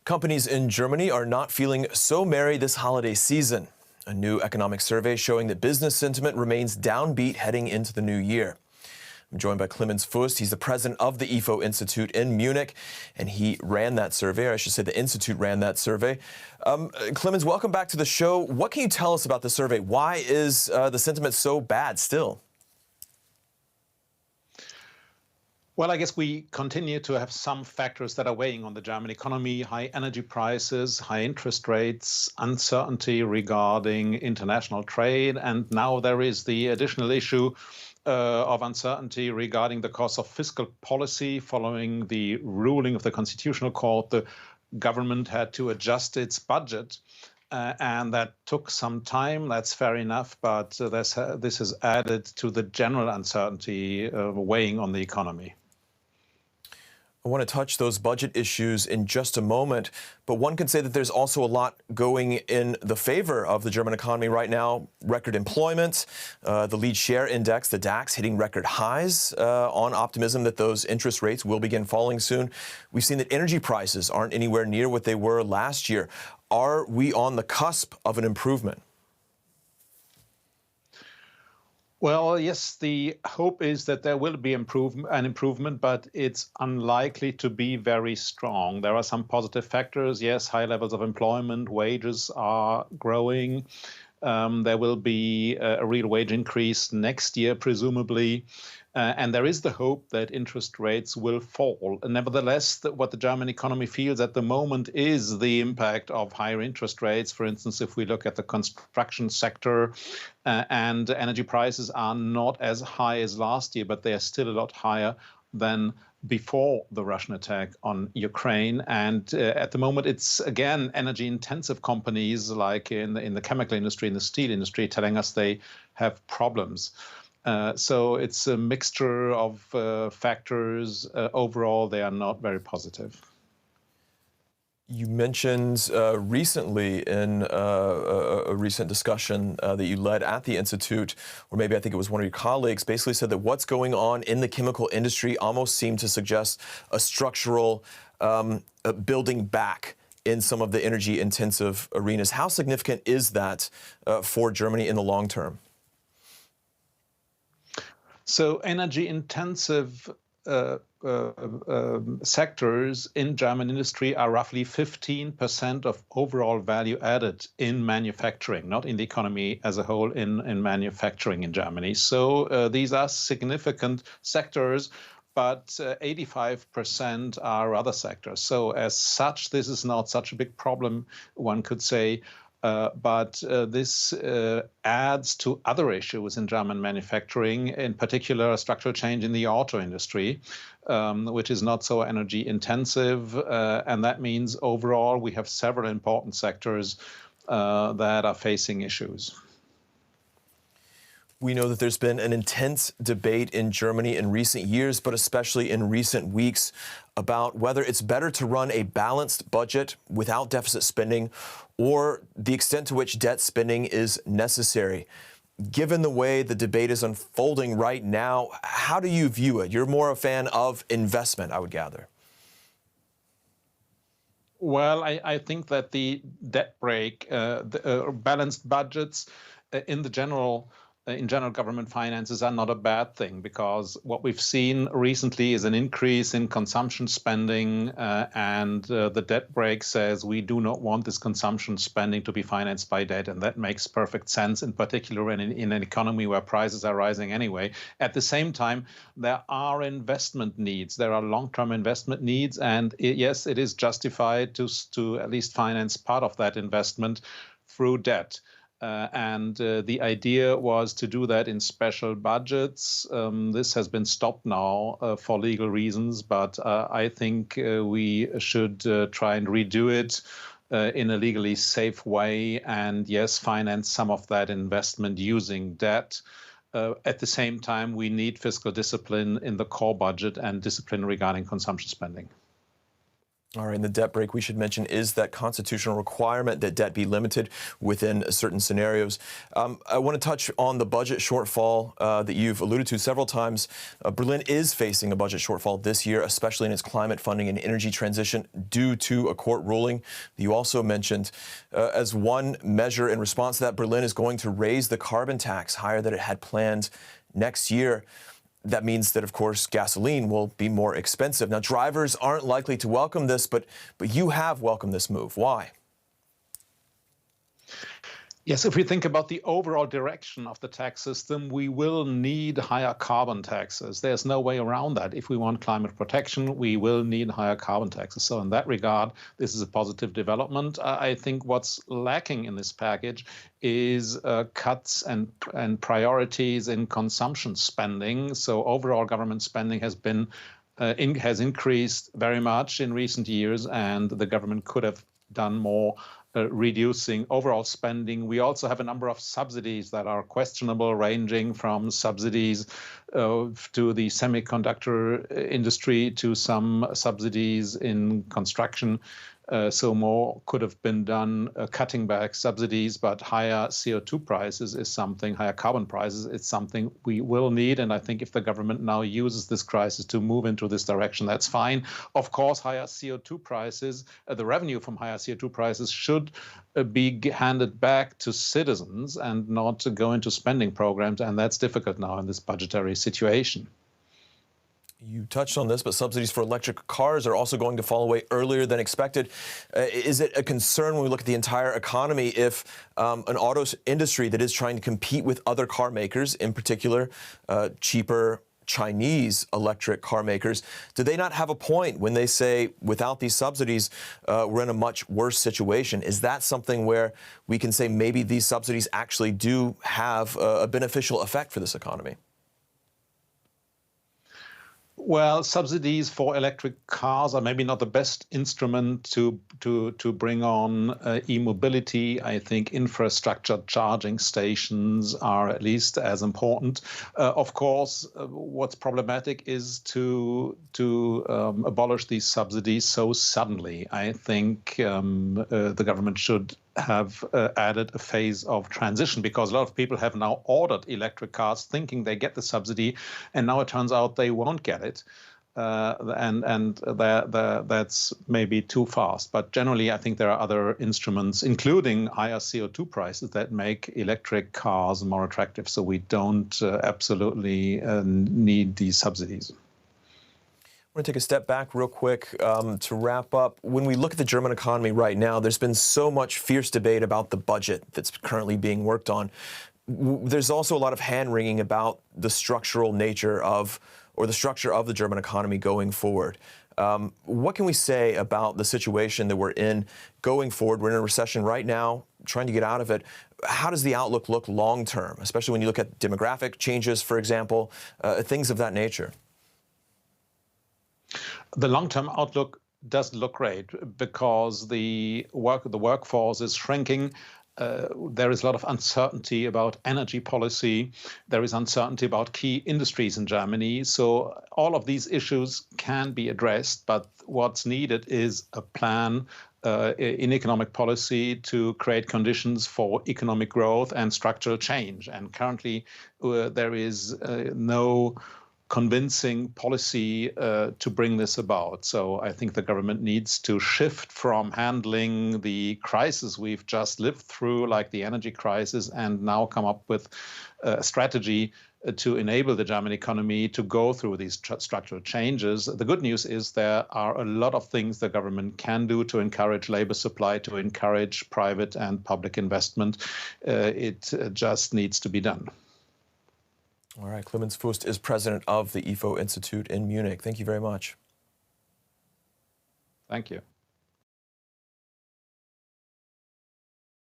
Companies in Germany are not feeling so merry this holiday season. A new economic survey showing that business sentiment remains downbeat heading into the new year. I'm joined by Clemens Fuest. He's the president of the Ifo Institute in Munich, and he ran that survey, or I should say the Institute ran that survey. Clemens, welcome back to the show. What can you tell us about the survey? Why is the sentiment so bad still? Well, I guess we continue to have some factors that are weighing on the German economy: high energy prices, high interest rates, uncertainty regarding international trade, and now there is the additional issue of uncertainty regarding the course of fiscal policy. Following the ruling of the Constitutional Court, the government had to adjust its budget, and that took some time. That's fair enough, but this has added to the general uncertainty weighing on the economy. I want to touch those budget issues in just a moment, but one can say that there's also a lot going in the favor of the German economy right now. Record employment, the lead share index, the DAX, hitting record highs on optimism that those interest rates will begin falling soon. We've seen that energy prices aren't anywhere near what they were last year. Are we on the cusp of an improvement? Well, yes, the hope is that there will be an improvement, but it's unlikely to be very strong. There are some positive factors. Yes, high levels of employment, wages are growing. There will be a real wage increase next year, presumably. And there is the hope that interest rates will fall. Nevertheless, what the German economy feels at the moment is the impact of higher interest rates. For instance, if we look at the construction sector, and energy prices are not as high as last year, but they are still a lot higher than before the Russian attack on Ukraine. And at the moment, it's, again, energy-intensive companies like in the chemical industry, in the steel industry, telling us they have problems. So it's a mixture of factors. Overall, they are not very positive. You mentioned recently in a recent discussion that you led at the Institute, or maybe I think it was one of your colleagues, basically said that what's going on in the chemical industry almost seemed to suggest a structural building back in some of the energy-intensive arenas. How significant is that for Germany in the long term? So energy-intensive sectors in German industry are roughly 15% of overall value added in manufacturing, not in the economy as a whole, in manufacturing in Germany. So these are significant sectors, but 85% are other sectors. So as such, this is not such a big problem, one could say. But this adds to other issues in German manufacturing, in particular a structural change in the auto industry, which is not so energy intensive. And that means overall we have several important sectors that are facing issues. We know that there's been an intense debate in Germany in recent years, but especially in recent weeks, about whether it's better to run a balanced budget without deficit spending or the extent to which debt spending is necessary. Given the way the debate is unfolding right now, how do you view it? You're more a fan of investment, I would gather. Well, I think that the debt brake, balanced budgets in general government finances are not a bad thing, because what we've seen recently is an increase in consumption spending, and the debt brake says we do not want this consumption spending to be financed by debt, and that makes perfect sense, in particular in an economy where prices are rising anyway. At the same time, there are investment needs. There are long-term investment needs, and yes, it is justified to at least finance part of that investment through debt. And the idea was to do that in special budgets. This has been stopped now for legal reasons, but I think we should try and redo it in a legally safe way, and yes, finance some of that investment using debt. At the same time, we need fiscal discipline in the core budget and discipline regarding consumption spending. All right, and the debt break we should mention is that constitutional requirement that debt be limited within certain scenarios. I want to touch on the budget shortfall that you've alluded to several times. Berlin is facing a budget shortfall this year, especially in its climate funding and energy transition due to a court ruling that you also mentioned. As one measure in response to that, Berlin is going to raise the carbon tax higher than it had planned next year. That means that, of course, gasoline will be more expensive. Now, drivers aren't likely to welcome this, but you have welcomed this move. Why? Yes, if we think about the overall direction of the tax system, we will need higher carbon taxes. There's no way around that. If we want climate protection, we will need higher carbon taxes. So in that regard, this is a positive development. I think what's lacking in this package is cuts and priorities in consumption spending. So overall government spending has been has increased very much in recent years, and the government could have done more reducing overall spending. We also have a number of subsidies that are questionable, ranging from subsidies to the semiconductor industry to some subsidies in construction. So more could have been done cutting back subsidies, but higher CO2 prices is something, higher carbon prices, it's something we will need. And I think if the government now uses this crisis to move into this direction, that's fine. Of course, higher CO2 prices, the revenue from higher CO2 prices should be handed back to citizens and not to go into spending programs. And that's difficult now in this budgetary situation. You touched on this, but subsidies for electric cars are also going to fall away earlier than expected. Is it a concern when we look at the entire economy if an auto industry that is trying to compete with other car makers, in particular cheaper Chinese electric car makers, do they not have a point when they say without these subsidies, we're in a much worse situation? Is that something where we can say maybe these subsidies actually do have a beneficial effect for this economy? Well, subsidies for electric cars are maybe not the best instrument to bring on e-mobility. I think infrastructure charging stations are at least as important. Of course, what's problematic is to abolish these subsidies so suddenly. I think the government should have added a phase of transition, because a lot of people have now ordered electric cars thinking they get the subsidy, and now it turns out they won't get it. That's maybe too fast. But generally, I think there are other instruments, including higher CO2 prices, that make electric cars more attractive. So we don't absolutely need these subsidies. I want to take a step back real quick to wrap up. When we look at the German economy right now, there's been so much fierce debate about the budget that's currently being worked on. There's also a lot of hand-wringing about the structural nature of, or the structure of the German economy going forward. What can we say about the situation that we're in going forward? We're in a recession right now, trying to get out of it. How does the outlook look long-term, especially when you look at demographic changes, for example, things of that nature? The long-term outlook doesn't look great because the workforce is shrinking. There is a lot of uncertainty about energy policy. There is uncertainty about key industries in Germany. So all of these issues can be addressed, but what's needed is a plan in economic policy to create conditions for economic growth and structural change. And currently, there is no convincing policy to bring this about. So I think the government needs to shift from handling the crisis we've just lived through, like the energy crisis, and now come up with a strategy to enable the German economy to go through these structural changes. The good news is there are a lot of things the government can do to encourage labor supply, to encourage private and public investment. It just needs to be done. All right, Clemens Fuest is president of the Ifo Institute in Munich. Thank you very much. Thank you.